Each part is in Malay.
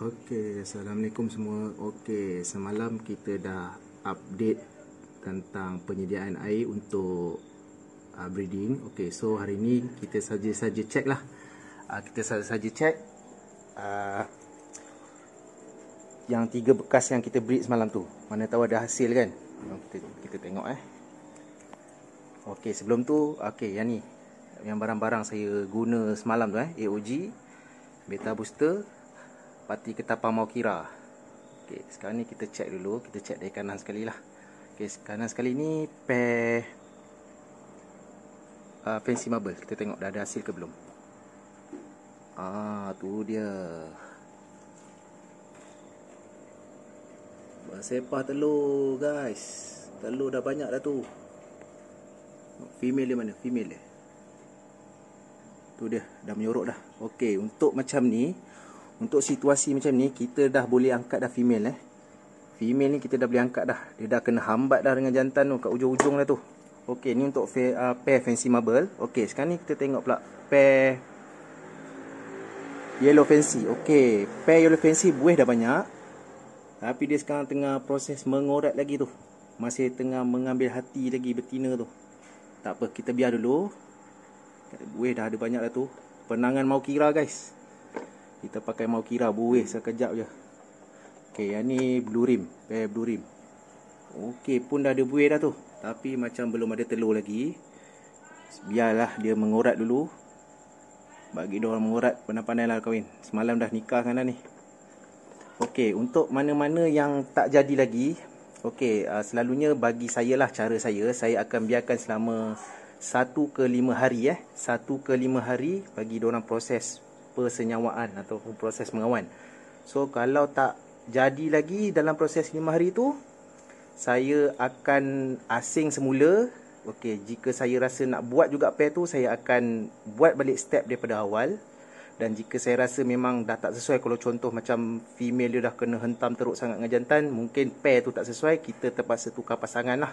Okey, Assalamualaikum semua. Okey, semalam kita dah update tentang penyediaan air untuk breeding. Okey, so hari ni kita saja check lah. Kita saja check yang 3 bekas yang kita breed semalam tu. Mana tahu ada hasil kan? Kita tengok Okey, sebelum tu, okey, yang ni. Yang barang-barang saya guna semalam tu AOG, Beta Booster, Pati Ketapang Maukira. Okey, sekarang ni kita check dulu. Kita check dari kanan sekali lah. Okey, kanan sekali ni pair Fancy Marble. Kita tengok dah ada hasil ke belum. Tu dia. Bersepah telur guys. Telur dah banyak dah tu. Female dia mana? Female dia. Tu dia, dah menyorok dah. Okey, untuk macam ni, untuk situasi macam ni, kita dah boleh angkat dah female Female ni kita dah boleh angkat dah. Dia dah kena hambat dah dengan jantan tu, kat ujung-ujung dah tu. Okey, ni untuk pair Fancy Marble. Okey, sekarang ni kita tengok pula pair Yellow Fancy. Okey, pair Yellow Fancy buih dah banyak, tapi dia sekarang tengah proses mengorat lagi tu. Masih tengah mengambil hati lagi betina tu. Tak apa, kita biar dulu. Buih dah ada banyak dah tu. Penangan Maukira guys. Kita pakai Maukira, buih sekejap je. Okey, yang ni Blue Rim, pair Blue Rim. Okey, pun dah ada buih dah tu, tapi macam belum ada telur lagi. Biarlah dia mengorat dulu. Bagi dia orang mengorat, pandai-pandai lah kahwin. Semalam dah nikah kan dah ni. Okey, untuk mana-mana yang tak jadi lagi, okey, selalunya bagi saya lah, cara saya akan biarkan selama 1 ke 5 hari 1 ke 5 hari bagi diorang proses persenyawaan ataupun proses mengawan. So kalau tak jadi lagi dalam proses 5 hari tu, saya akan asing semula. Okey, jika saya rasa nak buat juga pair tu, saya akan buat balik step daripada awal. Dan jika saya rasa memang dah tak sesuai, kalau contoh macam female dia dah kena hentam teruk sangat dengan jantan, mungkin pair tu tak sesuai, kita terpaksa tukar pasangan lah.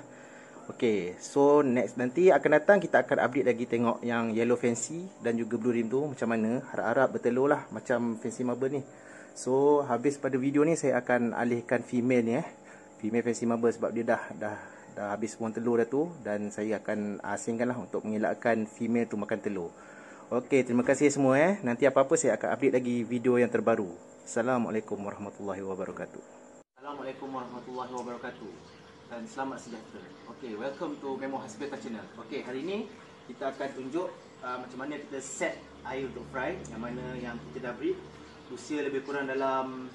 Okey, so next nanti akan datang kita akan update lagi, tengok yang Yellow Fancy dan juga Blue Rim tu macam mana. Harap-harap bertelur lah macam Fancy Marble ni. So habis pada video ni saya akan alihkan female ni female Fancy Marble, sebab dia dah habis buang telur dah tu. Dan saya akan asingkan lah untuk mengelakkan female tu makan telur. Okey, terima kasih semua Nanti apa-apa saya akan update lagi video yang terbaru. Assalamualaikum warahmatullahi wabarakatuh. Assalamualaikum warahmatullahi wabarakatuh. Dan selamat sejahtera. Okey, welcome to Memo Hasbeta Channel. Okey, hari ini kita akan tunjuk macam mana kita set air untuk fry, yang mana yang kita dah breed. Usia lebih kurang dalam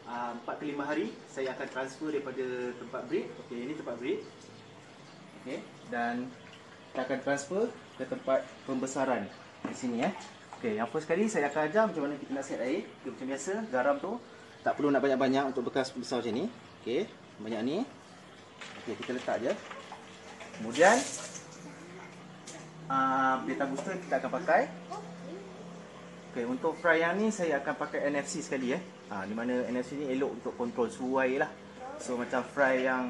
4 ke 5 hari. Saya akan transfer daripada tempat breed. Okey, ini tempat breed. Okey, dan kita akan transfer ke tempat pembesaran di sini Okey, yang first sekali saya akan ajar macam mana kita nak set air. Okay, macam biasa, garam tu tak perlu nak banyak-banyak untuk bekas besar macam ni. Okey, banyak ni. Okey, kita letak je. Kemudian Beta Booster kita akan pakai. Okey, untuk fry yang ni saya akan pakai NFC sekali di mana NFC ni elok untuk kontrol suhu air lah. So macam fry yang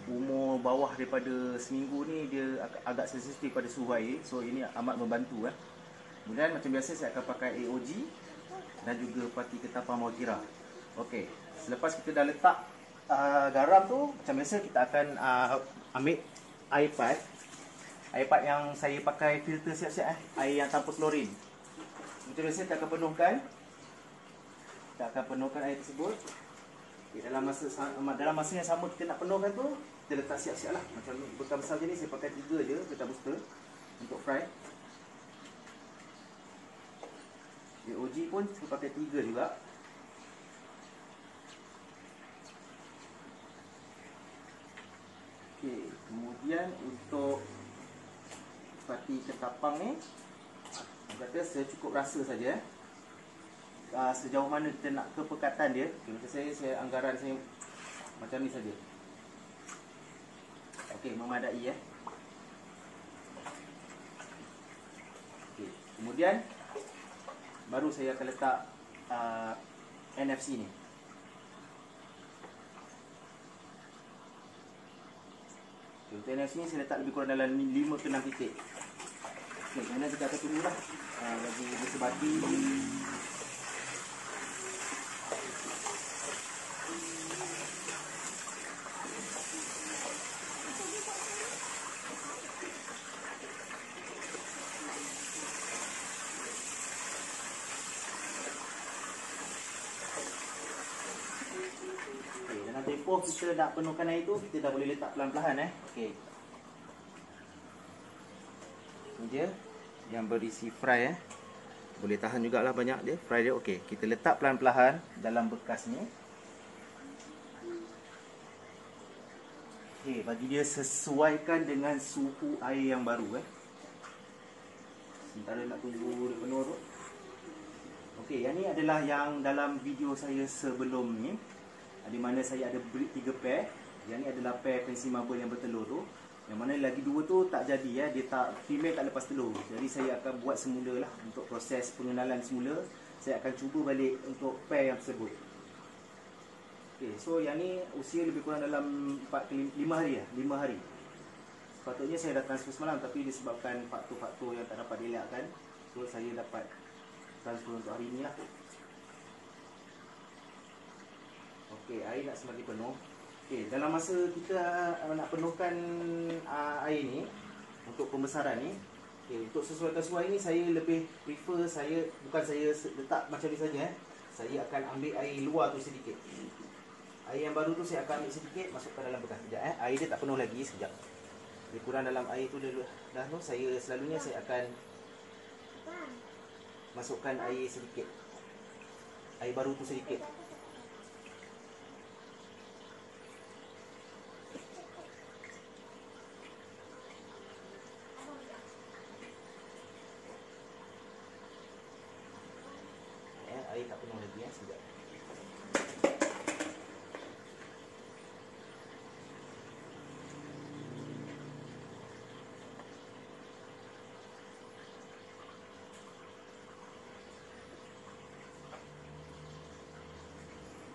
umur bawah daripada seminggu ni, dia agak sensitif pada suhu air. So ini amat membantu Kemudian macam biasa saya akan pakai AOG dan juga Pati Ketapang Maukira. Okey, selepas kita dah letak garam tu, macam biasa kita akan ambil air pipe yang saya pakai filter siap-siap air yang tanpa klorin. Macam biasa kita akan penuhkan air tersebut. Okay, dalam masa yang sama kita nak penuhkan tu, kita letak siap-siap lah. Macam bekal besar je ni saya pakai 3 je Beta Booster untuk fry. AOG pun saya pakai 3 juga. Okey, kemudian untuk Pati Ketapang ni, kata saya cukup rasa saja sejauh mana kita nak kepekatan dia. Okay, macam saya anggaran saya macam ni saja. Okey, memadai Okey, kemudian baru saya akan letak NFC ni. Untuk NFC ni saya letak lebih kurang dalam 5 ke 6 titik. Okey, kemudian kita akan tunggulah bagi dia sebati. tempoh kita nak penuhkan air tu, kita dah boleh letak pelan-pelan okey. Ni je yang berisi fry Boleh tahan jugalah banyak dia, fry dia okey. Kita letak pelan-pelan dalam bekas ni. Okey, bagi dia sesuaikan dengan suhu air yang baru Sementara nak tunggu dia penuh tu. Okey, yang ni adalah yang dalam video saya sebelum ni, di mana saya ada breed 3 pair. Yang ni adalah pair fancy marble yang bertelur tu. Yang mana lagi 2 tu tak jadi dia tak, female tak lepas telur. Jadi saya akan buat semula lah untuk proses pengenalan semula. Saya akan cuba balik untuk pair yang tersebut. Okey, so yang ni usia lebih kurang dalam 5 hari 5 hari. Sepatutnya saya dah transfer semalam, tapi disebabkan faktor-faktor yang tak dapat dielakkan, so saya dapat transfer untuk hari ni lah. Okey, air nak semakin penuh. Okey, dalam masa kita nak penuhkan air ni untuk pembesaran ni, untuk sesuaikan suhu air ni, saya lebih prefer, bukan saya letak macam ni saja saya akan ambil air luar tu sedikit. Air yang baru tu saya akan ambil sedikit, masukkan dalam bekas sekejap air dia tak penuh lagi, sekejap. Lebih kurang dalam air tu dah tu, selalunya saya akan masukkan air sedikit. Air baru tu sedikit. Air tak penuh lagi sekejap.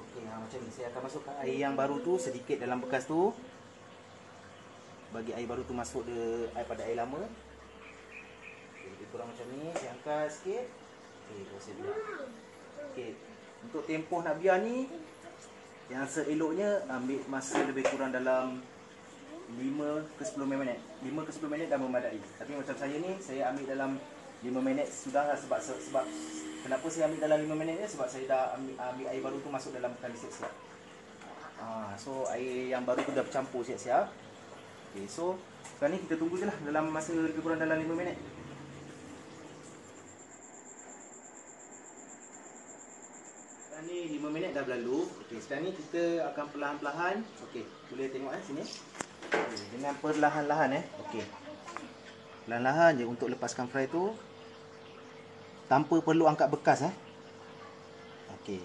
Okey, macam ni saya akan masukkan air yang baru tu sedikit dalam bekas tu. Bagi air baru tu masuk pada air lama. Okey, lebih kurang macam ni, saya angkat sikit. Okey, terus saya biar. Okey, untuk tempoh nak biar ni, yang seeloknya ambil masa lebih kurang dalam 5 ke 10 minit. 5 ke 10 minit dah memadai. Tapi macam saya ni, saya ambil dalam 5 minit sudah lah. Sebab kenapa saya ambil dalam 5 minit ni? Sebab saya dah ambil air baru tu masuk dalam bekas siap-siap. So air yang baru tu dah bercampur siap-siap. Okay, so sekarang ni kita tunggu je lah dalam masa lebih kurang dalam 5 minit. Sekarang ni 5 minit dah berlalu. Okay, sekarang ni kita akan perlahan-lahan. Okay, boleh tengok sini. Okay, dengan perlahan-lahan Okay, perlahan-lahan je untuk lepaskan fry tu, tanpa perlu angkat bekas Okey.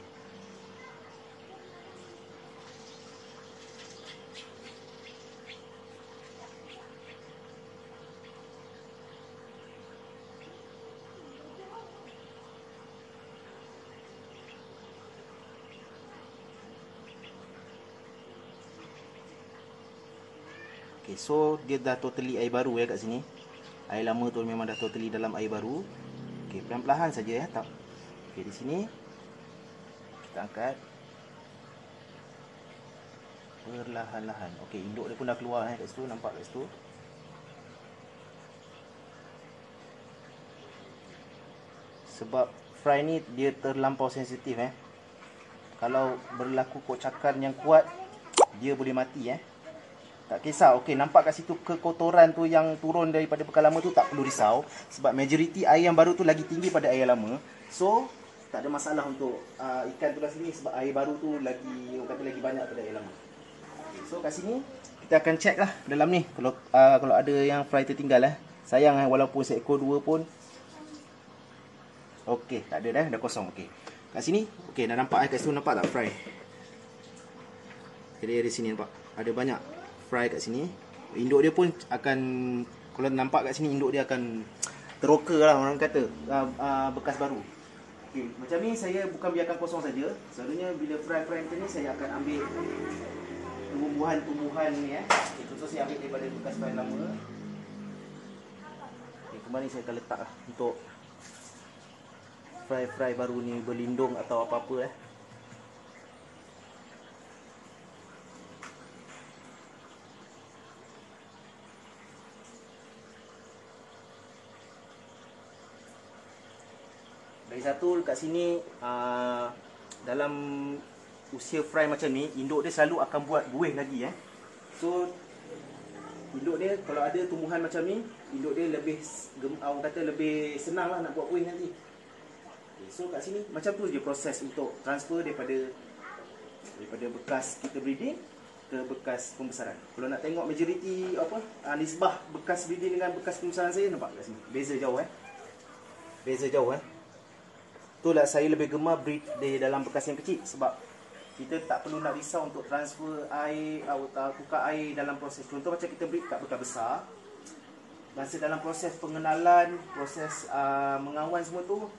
Okey, so dia dah totally air baru kat sini. Air lama tu memang dah totally dalam air baru. Okey, pelan-pelan saja tak. Okey, di sini kita angkat perlahan-lahan. Okey, induk dia pun dah keluar kat situ, nampak kat situ. Sebab fry ni dia terlampau sensitif Kalau berlaku kocakan yang kuat, dia boleh mati Tak kisah. Okey, nampak kat situ kekotoran tu yang turun daripada bekas lama tu, tak perlu risau. Sebab majoriti air yang baru tu lagi tinggi pada air lama. So, tak ada masalah untuk ikan tu lah sini. Sebab air baru tu lagi, orang kata lagi banyak pada air lama. Okay, so, kat sini, kita akan check lah dalam ni. Kalau ada yang fry tertinggal Sayang walaupun seekor dua pun. Okey, tak ada dah kosong. Okey. Kat sini, okey, dah nampak kat situ, nampak tak fry? Jadi dari sini nampak. Ada banyak fry kat sini. Induk dia pun akan, kalau nampak kat sini, induk dia akan teroka lah orang kata, bekas baru. Okay, macam ni saya bukan biarkan kosong saja. Selalunya bila fry macam ni, saya akan ambil tumbuhan-tumbuhan ni okay, contoh saya ambil daripada bekas fry lama. Okay, kembali saya akan letak lah untuk fry baru ni berlindung atau apa-apa Dari satu kat sini dalam usia fry macam ni, induk dia selalu akan buat buih lagi So induk dia kalau ada tumbuhan macam ni, induk dia lebih orang kata lebih senang lah nak buat buih nanti. So kat sini macam tu je proses untuk transfer daripada bekas kita breeding ke bekas pembesaran. Kalau nak tengok majoriti nisbah bekas breeding dengan bekas pembesaran saya, nampak kat sini. Beza jauh Beza jauh Itulah saya lebih gemar breed di dalam bekas yang kecil, sebab kita tak perlu nak risau untuk transfer air atau tukar air dalam proses. Contoh macam kita breed kat bekas besar, masa dalam proses pengenalan, proses mengawan semua tu,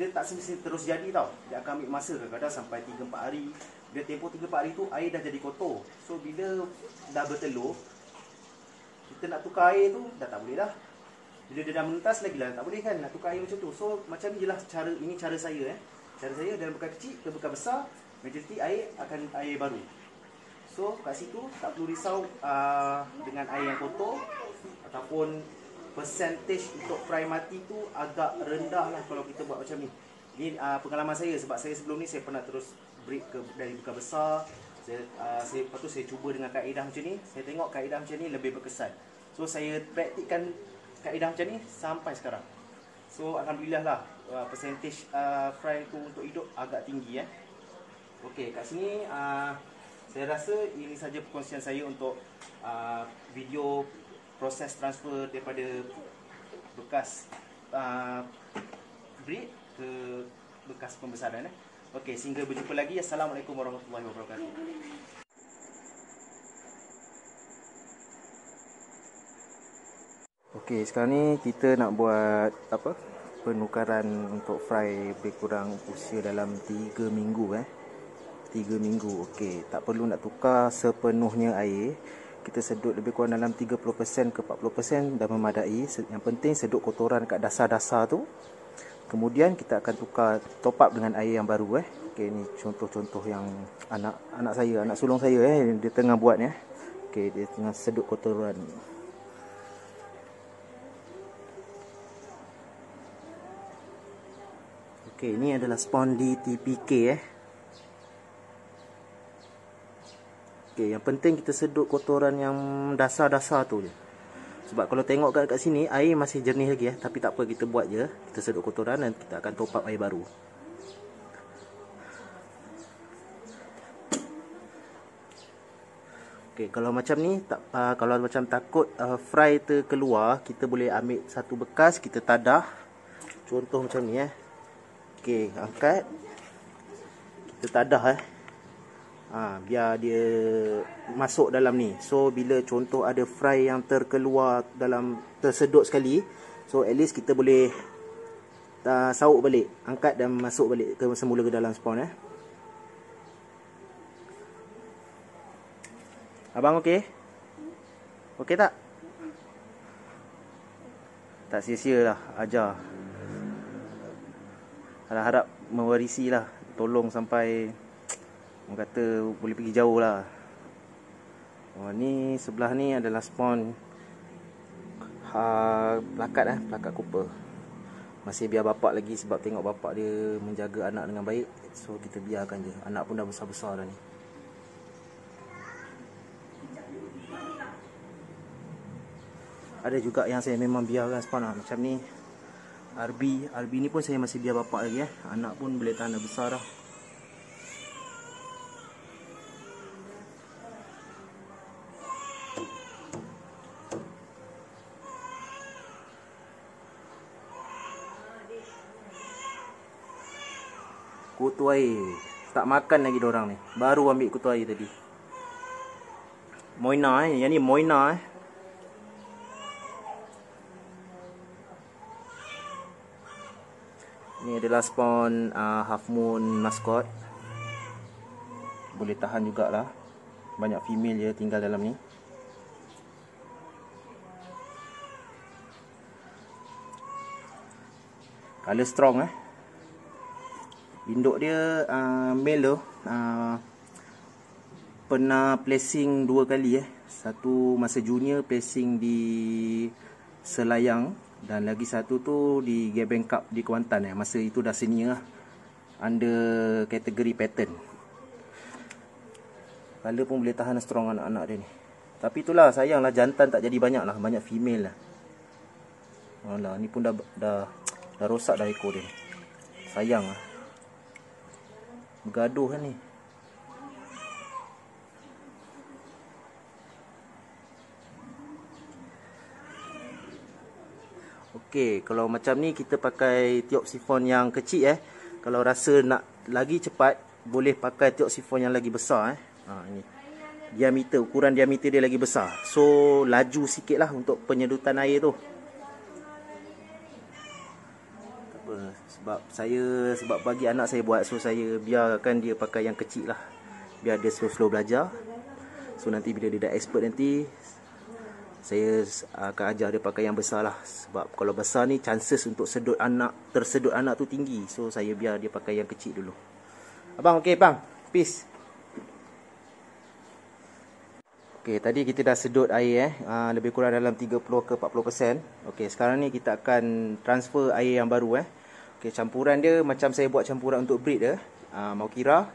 dia tak semestinya terus jadi tau. Dia akan ambil masa, kadang-kadang sampai 3-4 hari. Dia tempoh 3-4 hari tu air dah jadi kotor. So bila dah bertelur, kita nak tukar air tu dah tak boleh dah. Bila dia dah menentas lagi lah tak boleh kan nak tukar air macam tu. So macam ni je lah cara saya Cara saya dalam bekas kecil ke bekas besar, majoriti air akan air baru. So kat situ tak perlu risau dengan air yang kotor, ataupun percentage untuk fry mati tu agak rendah lah kalau kita buat macam ni. Ini pengalaman saya, sebab saya sebelum ni saya pernah terus breed dari bekas besar. Lepas tu saya cuba dengan kaedah macam ni. Saya tengok kaedah macam ni lebih berkesan. So saya praktikkan kaedah macam ni sampai sekarang. So alhamdulillah lah percentage fry tu untuk hidup agak tinggi Okey, kat sini saya rasa ini saja perkongsian saya untuk video proses transfer daripada bekas breed ke bekas pembesaran Okey, sehingga berjumpa lagi. Assalamualaikum warahmatullahi wabarakatuh. Okey, sekarang ni kita nak buat penukaran untuk fry lebih kurang usia dalam 3 minggu 3 minggu. Okey, tak perlu nak tukar sepenuhnya air. Kita sedut lebih kurang dalam 30% ke 40% dah memadai. Yang penting sedut kotoran kat dasar-dasar tu. Kemudian kita akan tukar top up dengan air yang baru Okey, ni contoh-contoh yang anak sulung saya dia tengah buat Okey, dia tengah sedut kotoran. Okey, ini adalah Spondi TPK Okey, yang penting kita sedut kotoran yang dasar-dasar tu je. Sebab kalau tengok kat sini air masih jernih lagi tapi tak apa, kita buat je. Kita sedut kotoran dan kita akan top up air baru. Okey, kalau macam ni kalau macam takut fry terkeluar, kita boleh ambil satu bekas, kita tadah. Contoh macam ni Okey, angkat. Kita tadah biar dia masuk dalam ni. So bila contoh ada fry yang terkeluar tersedut sekali, so at least kita boleh sauk balik, angkat dan masuk balik semula ke dalam spawn Abang okey? Okey tak? Tak sia-sia lah ajar. Harap-harap mewarisi lah, tolong sampai orang kata boleh pergi jauh lah. Ni sebelah ni adalah spawn plakat plakat copper. Masih biar bapak lagi, sebab tengok bapak dia menjaga anak dengan baik. So kita biarkan je, anak pun dah besar-besar dah ni. Ada juga yang saya memang biarkan spawn macam ni. RB ni pun saya masih biar bapak lagi anak pun boleh tahan dah besar dah. Kutu air tak makan lagi diorang ni. Baru ambil kutu air tadi. Moina yang ni Moina Ni adalah spawn half moon mascot. Boleh tahan jugalah. Banyak female je tinggal dalam ni. Color strong Induk dia male tu pernah placing 2 kali Satu masa junior placing di Selayang, dan lagi satu tu di Gebeng Cup di Kuantan masa itu dah senior under kategori pattern. Color pun boleh tahan strong anak-anak dia ni. Tapi itulah, sayanglah jantan tak jadi banyak lah. Banyak female lah. Alah, ni pun dah rosak dah ekor dia ni. Sayang lah. Bergaduh kan ni. Okey, kalau macam ni kita pakai tiop sifon yang kecil Kalau rasa nak lagi cepat, boleh pakai tiop sifon yang lagi besar ni. Diameter, ukuran diameter dia lagi besar. So laju sikit lah untuk penyedutan air tu. Tak apa, sebab bagi anak saya buat, so saya biarkan dia pakai yang kecil lah. Biar dia slow-slow belajar. So nanti bila dia dah expert nanti, saya akan ajar dia pakai yang besar lah. Sebab kalau besar ni chances untuk tersedut anak tu tinggi. So saya biar dia pakai yang kecil dulu. Abang, okey bang, peace. Okey, tadi kita dah sedut air lebih kurang dalam 30 ke 40%. Okey, sekarang ni kita akan transfer air yang baru Okey, campuran dia macam saya buat campuran untuk breed dia. Maukira,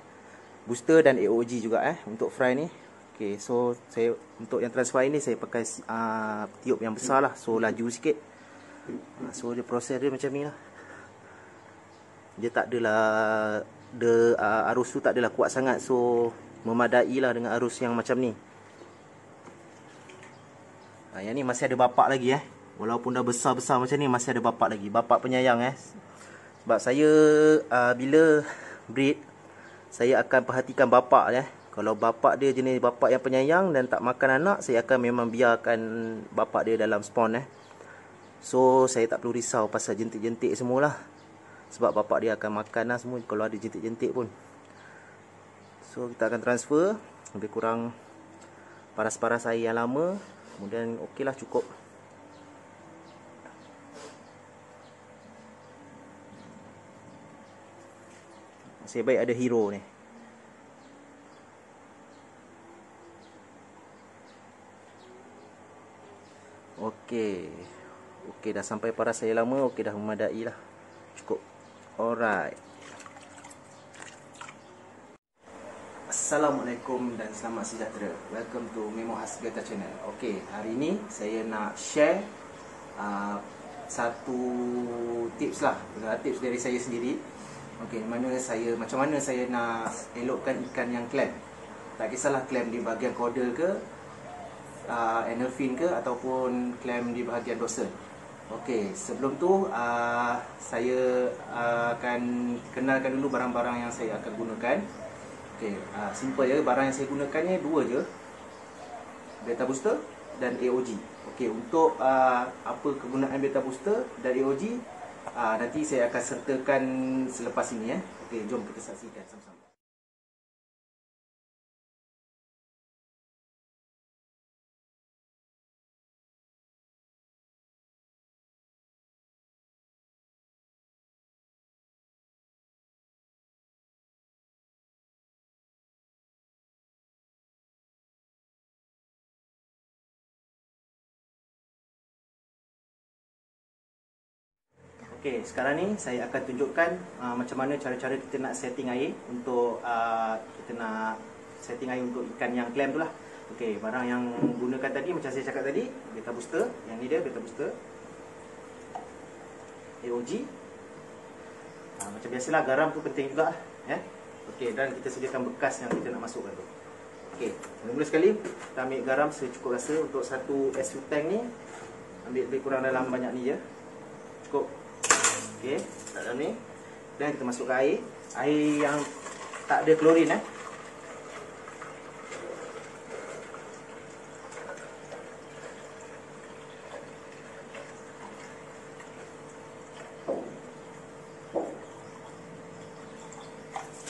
booster dan AOG juga untuk fry ni. Okey, so saya untuk yang transfer ini saya pakai tiup yang besar lah. So laju sikit. So dia proses dia macam ni lah. Dia tak adalah arus tu tak adalah kuat sangat. So memadai lah dengan arus yang macam ni. Yang ni masih ada bapak lagi Walaupun dah besar-besar macam ni, masih ada bapak lagi. Bapak penyayang Sebab saya bila breed, saya akan perhatikan bapak Kalau bapak dia jenis bapak yang penyayang dan tak makan anak, saya akan memang biarkan bapak dia dalam spawn So saya tak perlu risau pasal jentik-jentik semualah. Sebab bapak dia akan makan lah semua kalau ada jentik-jentik pun. So kita akan transfer lebih kurang paras-paras air yang lama. Kemudian okey lah, cukup. Masih baik ada hero ni. Okey. Okey, dah sampai paras air lama. Okey, dah memadai lah. Cukup. Alright. Assalamualaikum dan selamat sejahtera. Welcome to Memo Hasgata Channel. Okey, hari ni saya nak share satu tips lah. Tips dari saya sendiri. Okey, macam mana saya nak elokkan ikan yang clam. Tak kisahlah clam di bahagian caudal ke, anal fin ke, ataupun clam di bahagian dorsal. Okey, sebelum tu saya akan kenalkan dulu barang-barang yang saya akan gunakan. Okey, simple je. Barang yang saya gunakan ni dua je, beta booster dan AOG. Okey, untuk apa kegunaan beta booster dan AOG nanti saya akan sertakan selepas ini Okey, jom kita saksikan sama-sama. Okey, sekarang ni saya akan tunjukkan macam mana cara-cara kita nak setting air untuk kita nak setting air untuk ikan yang clam tu lah. Okey, barang yang gunakan tadi macam saya cakap tadi, beta booster. Yang ni dia beta booster, AOG. Macam biasalah, garam tu penting juga Okey, dan kita sediakan bekas yang kita nak masukkan tu. Okey, mula sekali kita ambil garam secukup rasa. Untuk satu SU tank ni ambil lebih kurang dalam banyak ni je. Cukup. Okey, tak dalam ni. Dan kita masukkan air. Air yang tak ada klorin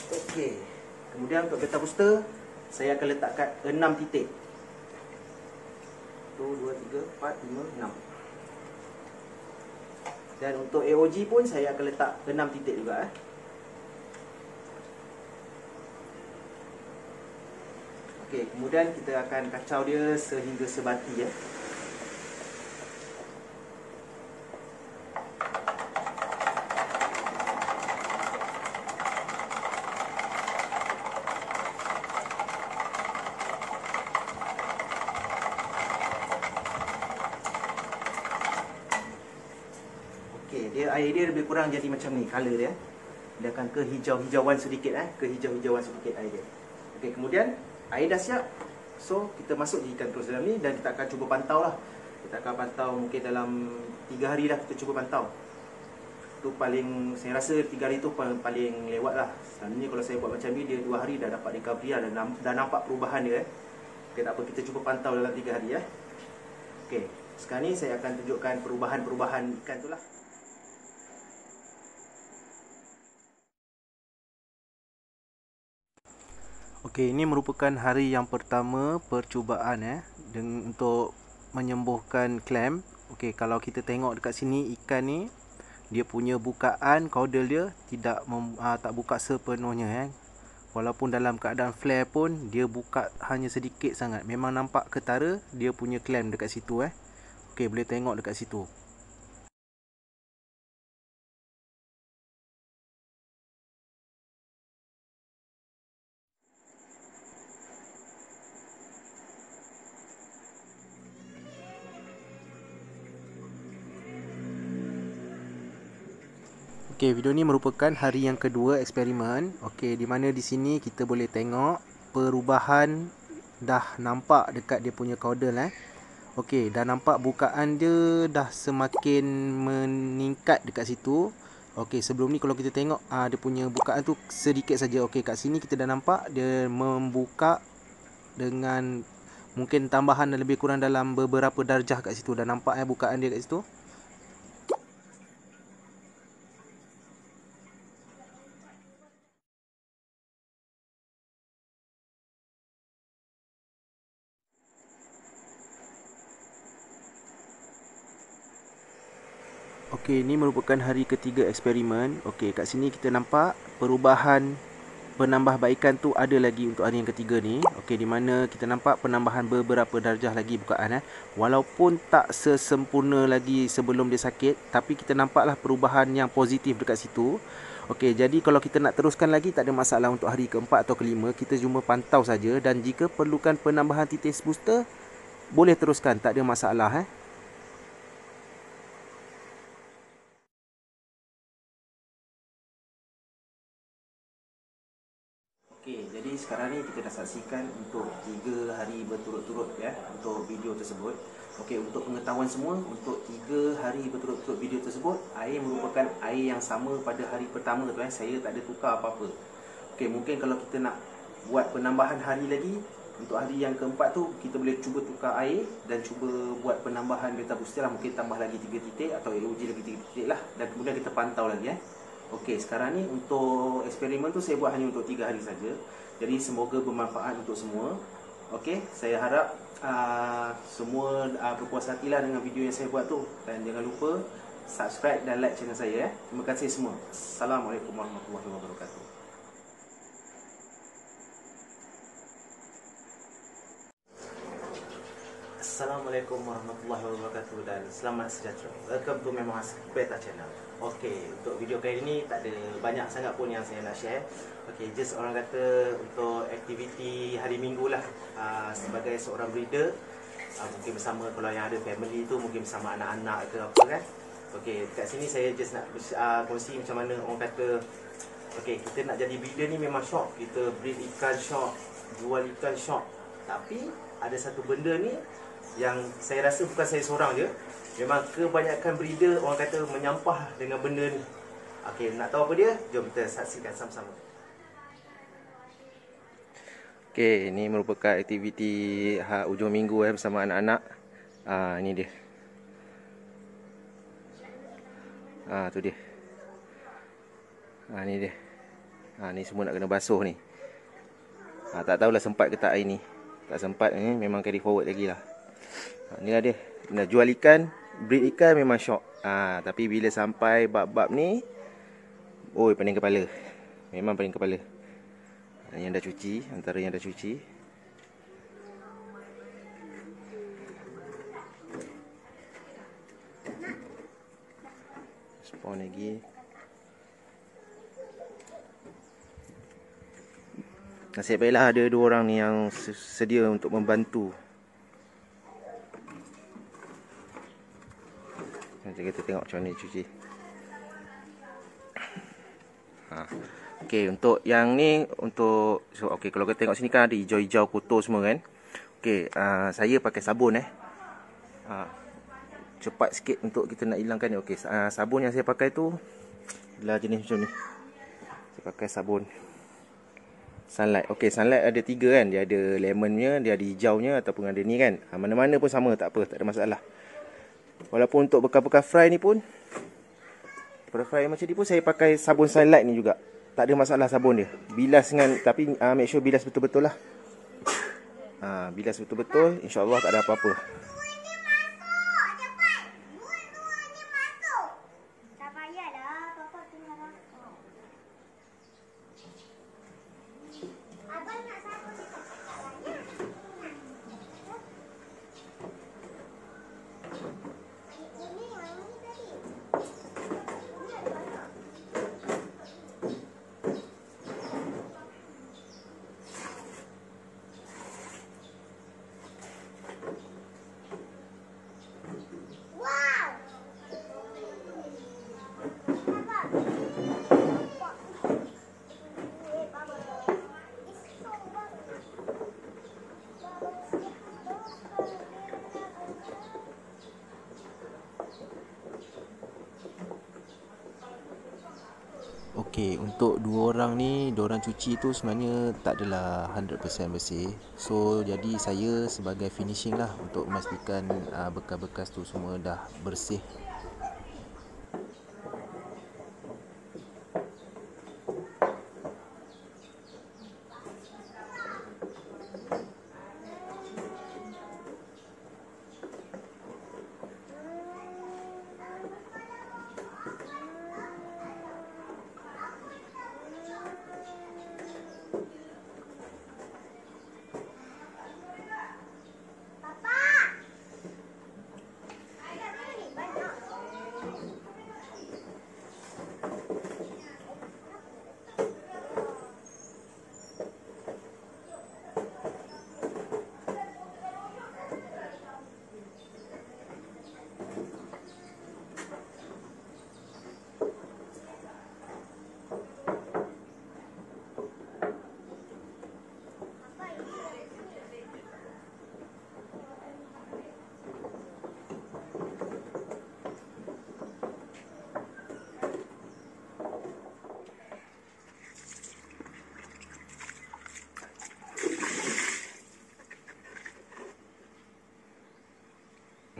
Okey. Kemudian untuk beta booster, saya akan letakkan 6 titik. 1, 2, 3, 4, 5, 6. Dan untuk AOG pun saya akan letak 6 titik juga Okey, kemudian kita akan kacau dia sehingga sebati air dia lebih kurang jadi macam ni color dia. Dia akan kehijau-hijauan sedikit kehijau-hijauan sedikit air dia. Okey, kemudian air dah siap. So kita masuk ikan terus dalam ni dan kita akan cuba pantau lah. Kita akan pantau mungkin dalam 3 hari lah kita cuba pantau. Tu paling, saya rasa 3 hari tu paling lewat lah. Selalunya kalau saya buat macam ni, dia 2 hari dah dapat recovery lah, dah nampak perubahan dia. Okey, tak apa, kita cuba pantau dalam 3 hari . Okey, sekarang ni saya akan tunjukkan perubahan-perubahan ikan tu lah. Okey, ini merupakan hari yang pertama percubaan untuk menyembuhkan clam. Okey, kalau kita tengok dekat sini, ikan ni dia punya bukaan caudal dia tak buka sepenuhnya Walaupun dalam keadaan flare pun dia buka hanya sedikit sangat. Memang nampak ketara dia punya clam dekat situ Okey, boleh tengok dekat situ. Okey, video ni merupakan hari yang kedua eksperimen. Okey, di mana di sini kita boleh tengok perubahan dah nampak dekat dia punya caudal Okey, dah nampak bukaan dia dah semakin meningkat dekat situ. Okey, sebelum ni kalau kita tengok dia punya bukaan tu sedikit saja. Okey, kat sini kita dah nampak dia membuka dengan mungkin tambahan lebih kurang dalam beberapa darjah kat situ. Dah nampak bukaan dia kat situ. Okey, ini merupakan hari ketiga eksperimen. Okey, kat sini kita nampak perubahan penambahbaikan tu ada lagi untuk hari yang ketiga ni. Okey, di mana kita nampak penambahan beberapa darjah lagi bukaan Walaupun tak sesempurna lagi sebelum dia sakit, tapi kita nampaklah perubahan yang positif dekat situ. Okey, jadi kalau kita nak teruskan lagi tak ada masalah untuk hari keempat atau kelima. Kita cuma pantau saja, dan jika perlukan penambahan titis booster, boleh teruskan, tak ada masalah Okey, jadi sekarang ni kita dah saksikan untuk 3 hari berturut-turut untuk video tersebut. Okey, untuk pengetahuan semua, untuk 3 hari berturut-turut video tersebut, air merupakan air yang sama pada hari pertama tu saya tak ada tukar apa-apa. Okey, mungkin kalau kita nak buat penambahan hari lagi, untuk hari yang keempat tu kita boleh cuba tukar air dan cuba buat penambahan beta booster lah, mungkin tambah lagi 3 titik atau AOG lagi 3 titik lah, dan kemudian kita pantau lagi Okey, sekarang ni untuk eksperimen tu saya buat hanya untuk 3 hari saja. Jadi semoga bermanfaat untuk semua. Okey, saya harap semua berpuas hatilah dengan video yang saya buat tu, dan jangan lupa subscribe dan like channel saya Terima kasih semua. Assalamualaikum warahmatullahi wabarakatuh. Assalamualaikum warahmatullahi wabarakatuh dan selamat sejahtera. Welcome to Memohas Beta Channel. Okey, untuk video kali ini tak ada banyak sangat pun yang saya nak share. Okey, just orang kata untuk aktiviti hari Minggu lah, sebagai seorang breeder, mungkin bersama, kalau yang ada family tu mungkin bersama anak-anak ke apa Okey, kat sini saya just nak kongsi macam mana orang kata, okey, kita nak jadi breeder ni memang syok. Kita breed ikan syok, jual ikan syok. Tapi ada satu benda ni yang saya rasa bukan saya seorang je, memang kebanyakan breeder orang kata menyampah dengan benda ni. Okey, nak tahu apa dia? Jom kita saksikan sama-sama. Okey, ini merupakan aktiviti ujung minggu bersama anak-anak. Ini dia. Tu dia. Ni dia. Ni semua nak kena basuh ni. Tak tahulah sempat ke tak hari ni. Tak sempat ni, memang carry forward lagi lah. Inilah dia. Nak jual ikan, breed ikan memang syok. Tapi bila sampai bab-bab ni, oi, pening kepala. Memang pening kepala. Yang dah cuci, antara yang dah cuci. Spawn lagi. Nasib baiklah ada 2 orang ni yang sedia untuk membantu. Nanti kita tengok macam mana cuci. Okey, untuk yang ni untuk okey, kalau kita tengok sini kan ada hijau-hijau kotor semua kan. Okey, saya pakai sabun cepat sikit untuk kita nak hilangkan ni. Okey, sabun yang saya pakai tu adalah jenis macam ni. Saya pakai sabun Sunlight. Okey, Sunlight ada 3 kan. Dia ada lemonnya, dia ada hijaunya ataupun ada ni kan. Mana-mana pun sama, tak apa, tak ada masalah. Walaupun untuk bekas-bekas fry ni pun, pada fry macam ni pun saya pakai sabun Sunlight ni juga. Tak ada masalah sabun dia. Bilas dengan, tapi make sure bilas betul-betul lah. Bilas betul-betul, insya-Allah tak ada apa-apa. Okey, untuk dua orang ni, dua orang cuci tu sebenarnya tak adalah 100% bersih. So, jadi saya sebagai finishing lah untuk memastikan bekas-bekas tu semua dah bersih.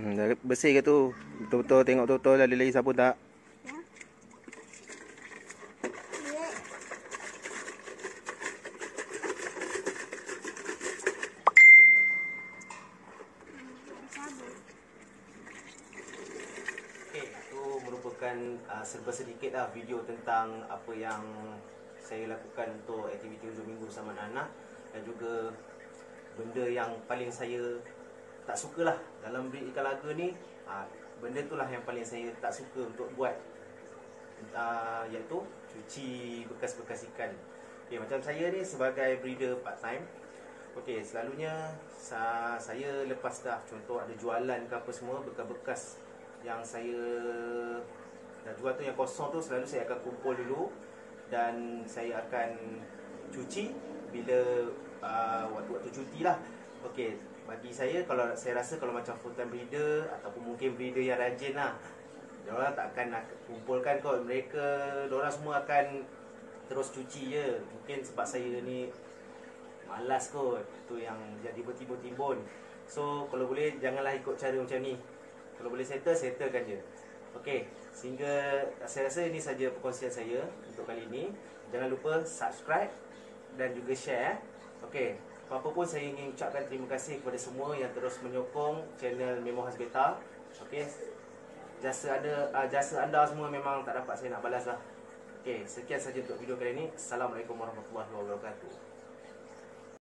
Dah bersih ke tu? Betul-betul tengok betul-betul ada lagi sabun tak? Okey, itu merupakan serba sedikit lah video tentang apa yang saya lakukan untuk aktiviti hujung minggu bersama anak-anak, dan juga benda yang paling saya tak suka lah dalam breed ikan laga ni. Benda tu lah yang paling saya tak suka untuk buat, iaitu cuci bekas-bekas ikan. Okay, macam saya ni sebagai breeder part time, okay, selalunya saya lepas dah contoh ada jualan ke apa semua, bekas-bekas yang saya dah jual tu yang kosong tu, selalu saya akan kumpul dulu dan saya akan cuci bila waktu-waktu cuti lah. Okay, bagi saya, kalau saya rasa kalau macam full time breeder ataupun mungkin breeder yang rajin lah, diorang tak akan nak kumpulkan kot. Mereka, diorang semua akan terus cuci je. Mungkin sebab saya ni malas kot, tu yang jadi bertimbun-timbun. So kalau boleh janganlah ikut cara macam ni. Kalau boleh settlekan je. Okey, sehingga saya rasa ini saja perkongsian saya untuk kali ini. Jangan lupa subscribe dan juga share. Okey, apa-apa pun saya ingin ucapkan terima kasih kepada semua yang terus menyokong channel Memo Hasbeta. Okey, jasa anda semua memang tak dapat saya nak balas lah. Okey, sekian saja untuk video kali ini. Assalamualaikum warahmatullahi wabarakatuh.